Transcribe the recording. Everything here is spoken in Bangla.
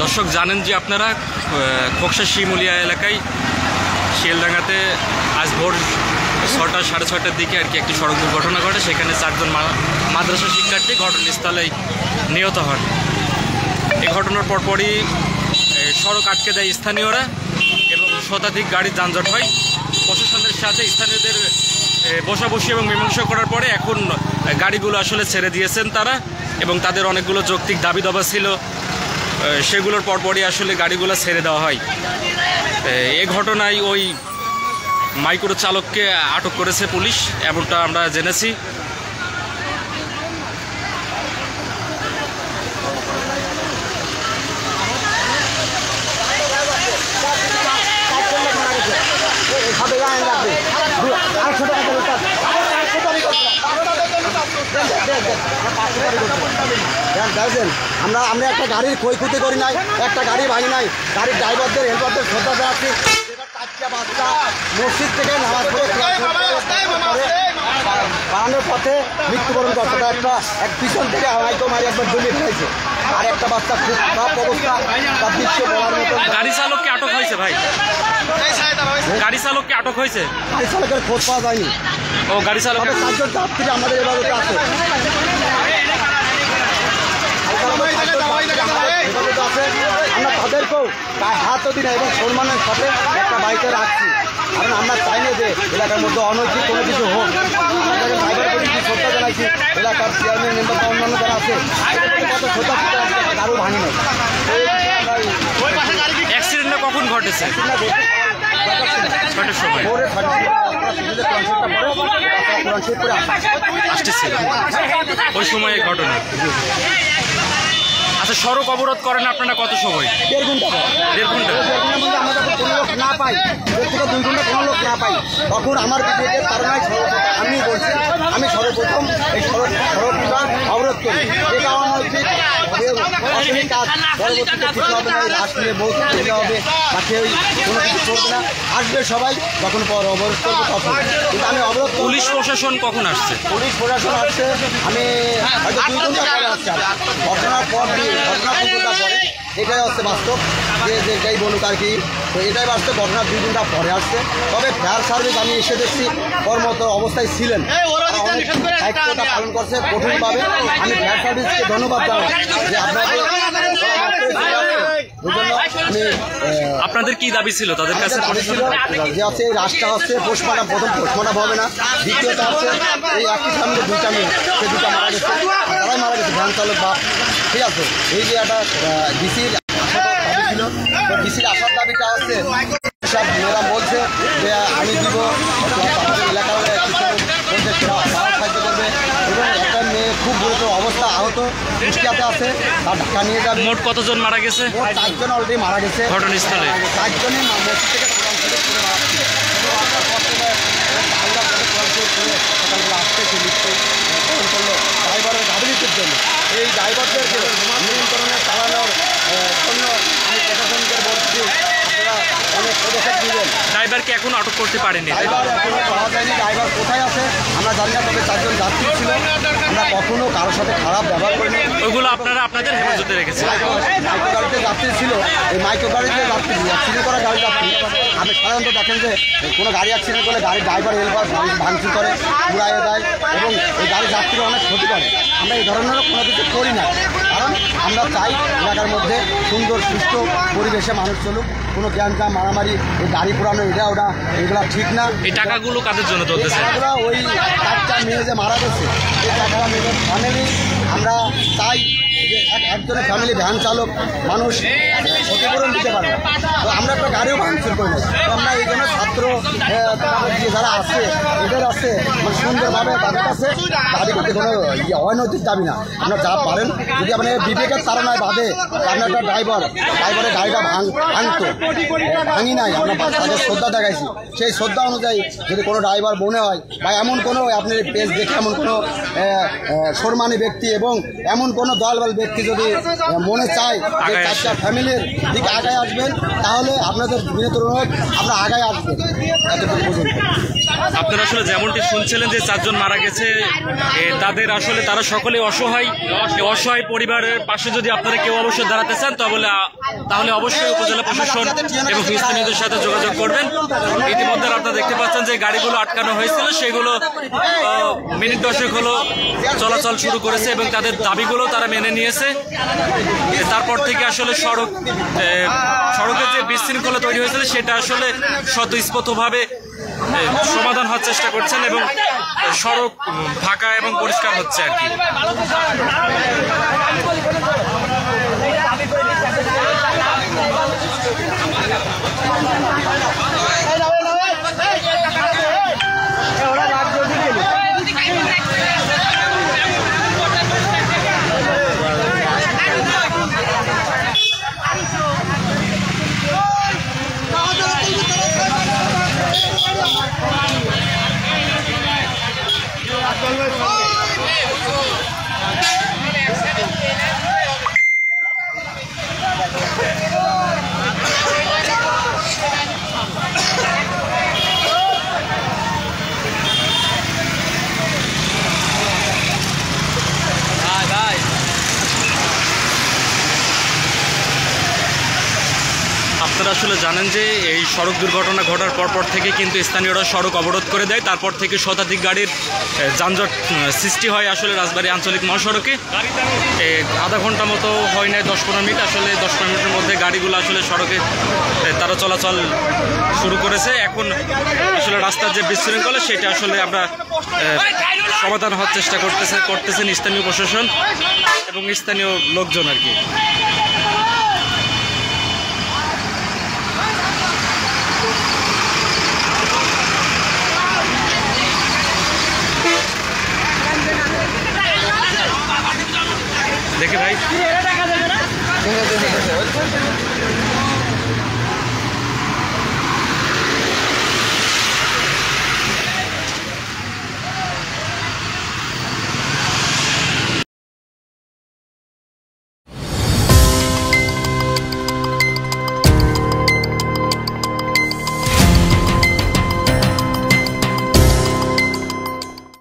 দর্শক জানেন যে আপনারা খোকসা শিমুলিয়া এলাকায় শিয়ালডাঙ্গাতে আজ ভোর 6টা সাড়ে 6টার দিকে আর কি একটি সড়ক দুর্ঘটনা ঘটে। সেখানে 4 জন মাদ্রাসা শিক্ষার্থী ঘটনাস্থলেই নিহত হন। এই ঘটনার পরপরই সড়ক আটকে দেয় স্থানীয়রা এবং শতাধিক গাড়ির যানজট হয়। প্রশাসনের সাথে স্থানীয়দের বসাবসি এবং মীমাংসা করার পরে এখন গাড়িগুলো আসলে ছেড়ে দিয়েছেন তারা, এবং তাদের অনেকগুলো যৌক্তিক দাবি দাবা ছিল, সেগুলোর পরপরই আসলে গাড়িগুলো ছেড়ে দেওয়া হয়। এই ঘটনায় ওই মাইক্রো চালককে আটক করেছে পুলিশ, এমনটা আমরা জেনেছি। আমরা একটা গাড়ির ক্ষয়ক্ষতি করি নাই, একটা গাড়ি ভাঙি নাই। গাড়ির ড্রাইভারদের হেল্পারদের শ্রদ্ধা জানাচ্ছি। চারটা বাচ্চা মসজিদ থেকে নামাজ পড়ে বাড়ানোর পথে মৃত্যুবরণ করছে। একটা এক পিছন থেকে হয়তো মারি একবার ডুবে ফেলেছে, আর একটা বাচ্চা খুব খারাপ অবস্থা, তার দৃশ্য বলার মতো। গাড়ি চালককে আটক হয়েছে ভাই? গাড়ি চালককে আটক হয়েছে? গাড়ি চালকের খোঁজ পাওয়া যায়নি। ও গাড়ি চালকের 4 জন যাত্রী আমাদের এবারে আছে। আমরা তাদেরকেও হাতও দিই না এবং সম্মানের সাথে একটা বাইকে রাখছি, কারণ আমরা চাই না যে এলাকার মধ্যে অনৈতিক কোনো কিছু হোক। ড্রাইভার প্রতি শ্রদ্ধা জানাইছি, এলাকার চেয়ারম্যান মেম্বার অন্যান্য যারা আছে কত শ্রদ্ধা কারো ভাঙি নাই। অ্যাক্সিডেন্টটা কখন ঘটেছে? 6টার সময় আসতেছিল ওই সময় ঘটনা। আচ্ছা, সড়ক অবরোধ করেন আপনারা কত সময়? 1.5 ঘন্টা। 1.5 ঘন্টা আমরা যখন কোনো লোক না পাই, 1 থেকে 2 ঘন্টা কোনো লোক না পাই, তখন আমার বিবেকের কারণে আমি বলছি আমি সর্বপ্রথম এই সড়কটা অবরোধ করি। এটা অনৈতিক কাজ, পরবর্তীতে কিছু হবে না, লাশ নিয়ে বউ দিতে হবে বা কেউ কোনো কিছু করবে না। আসবে সবাই, যখন পর অবরোধ করবো তখন। কিন্তু আমি অবরোধ। পুলিশ প্রশাসন কখন আসছে? পুলিশ প্রশাসন আসছে আমি হয়তো 2 ঘন্টা পরে আসছে। ঘটনার পর ঘটনা 2 ঘন্টা পরে, এটাই হচ্ছে বাস্তব, যে যেটাই বলুক আর কি। তো এটাই বাস্তব, ঘটনা 2 ঘন্টা পরে আসছে। তবে ফায়ার সার্ভিস আমি এসে দেখছি কর্মরত অবস্থায় ছিলেন, দায়িত্বটা পালন করছে কঠিনভাবে। আমি ফায়ার সার্ভিসকে ধন্যবাদ জানাই যে আপনাদের। আপনাদের কি দাবি ছিল তাদের কাছে? যে হচ্ছে এই রাস্তা হচ্ছে পোস্টমার্টম, প্রথম পোস্টমার্টম হবে না, দ্বিতীয়টা হচ্ছে এই একই ফ্যামিলি 2টা মেয়ে, সে 2টা মারা গেছে, তারাই মারা গেছে, ভ্যান চালক বাপ। ঠিক আছে, এই যে একটা ডিসির দাবি ছিল, ডিসির আসার দাবিটা হচ্ছে সব মেয়েরা বলছে যে আমি দিব, আমাদের এলাকার কিছু সাহায্য করবে। এবং একটা মেয়ে খুব গুরুতর অবস্থা, আহত, কুষ্টিয়াতে আছে, তার ঢাকা নিয়ে যাবে। মোট কতজন মারা গেছে? মোট 4 জন অলরেডি মারা গেছে ঘটনাস্থলে। 4 জনই মসজিদ থেকে ড্রাইভারের গাফিলতির জন্য, এই ড্রাইভারদেরকে নিয়ন্ত্রণে চালানোর জন্য আমি প্রশাসনকে বলছি আপনারা অনেক পদক্ষেপ নেবেন। ড্রাইভারকে এখন আটক করতে পারেনি? ড্রাইভার এখনো পাওয়া যায়নি। ড্রাইভার কোথায় আছে আমরা জানি না, তবে 4 জন যাত্রী ছিল। আমরা কখনো কারোর সাথে খারাপ ব্যবহার করিনি। ওইগুলো আপনারা আপনাদের হেফাজতে রেখেছেন? মাইক্রো গাড়িতে যাত্রী ছিল, এই মাইক্রো গাড়িতে যাত্রী অ্যাক্সিডেন্ট করা গাড়ি যাত্রী। আপনি সাধারণত দেখেন যে কোনো গাড়ি অ্যাক্সিডেন্ট করলে গাড়ির ড্রাইভার হেল্পার ভাঙচুর করে, উড়াইয়ে দেয় এবং এই গাড়ির যাত্রীরা অনেক ক্ষতি করে। আমরা এই ধরনের কোনো কিছু করি না, কারণ আমরা চাই এলাকার মধ্যে সুন্দর সুস্থ পরিবেশে মানুষ চলুক, কোনো জ্ঞানজাম মারামারি, এই গাড়ি পুরানো এটা ওটা এগুলো ঠিক না। এই টাকাগুলো কাদের জন্য চলতেছে? টাকাগুলো ওই 4টা মেয়ে যে মারা গেছে, এই টাকাটা মেয়েদের ফ্যামিলি। আমরা চাই যে একজনের ফ্যামিলি ভ্যান চালক মানুষ ক্ষতিপূরণ দিতে পারে। তো আমরা একটা গাড়িও ভাঙচুর করি না। আমরা এই জন্য ছাত্র যারা আছে এদের আছে সুন্দরভাবে তাদের কাছে দাবি করতে কোনো অনৈতিক দাবি না। আমরা যা পারেন, যদি আপনার বিবেকের তাড়নায় বাদে আপনার একটা ড্রাইভারের গাড়িটা ভাঙতো, ভাঙি নাই, আমরা তাদের শ্রদ্ধা দেখাইছি। সেই শ্রদ্ধা অনুযায়ী যদি কোনো ড্রাইভার মনে হয় বা এমন কোনো আপনার পেজ দেখে এমন কোনো সম্মানী ব্যক্তি এবং এমন কোনো দলবল ব্যক্তি ব্যক্তি যদি মনে চায় যে চারটা ফ্যামিলির দিকে আগায় আসবেন, তাহলে আপনাদের বিনীত অনুরোধ, আমরা আগায় আসবেন এতটুকু পর্যন্ত। আপনারা আসলে যেমনটি শুনছিলেন যে 4 জন মারা গেছে, তাদের আসলে তারা সকলে অসহায়। অসহায় পরিবারের পাশে যদি আপনারা কেউ অবশ্যই দাঁড়াতে চান তাহলে অবশ্যই উপজেলা প্রশাসন এবং স্থানীয়দের সাথে যোগাযোগ করবেন। ইতিমধ্যে আপনারা দেখতে পাচ্ছেন যে গাড়িগুলো আটকানো হয়েছিল, সেগুলো মিনিট 10 হলো চলাচল শুরু করেছে এবং তাদের দাবিগুলো তারা মেনে নিয়েছে। তারপর থেকে আসলে সড়কের যে বিশৃঙ্খলা তৈরি হয়েছিল সেটা আসলে স্বতঃস্ফূর্তভাবে সমাধান হওয়ার চেষ্টা করছেন এবং সড়ক ফাঁকা এবং পরিষ্কার হচ্ছে আর কি। আপনারা আসলে জানেন যে এই সড়ক দুর্ঘটনা ঘটার পরপর থেকে কিন্তু স্থানীয়রা সড়ক অবরোধ করে দেয়। তারপর থেকে শতাধিক গাড়ির যানজট সৃষ্টি হয় আসলে রাজবাড়ী আঞ্চলিক মহাসড়কে। আধা ঘন্টা মতো হয় নাই, 10-15 মিনিট, আসলে 10-15 মিনিটের মধ্যে গাড়িগুলো আসলে সড়কে তারা চলাচল শুরু করেছে। এখন আসলে রাস্তার যে বিশৃঙ্খলা সেটা আসলে আমরা সমাধান হওয়ার চেষ্টা করতেছেন স্থানীয় প্রশাসন এবং স্থানীয় লোকজন আর কি। দেখে ভাই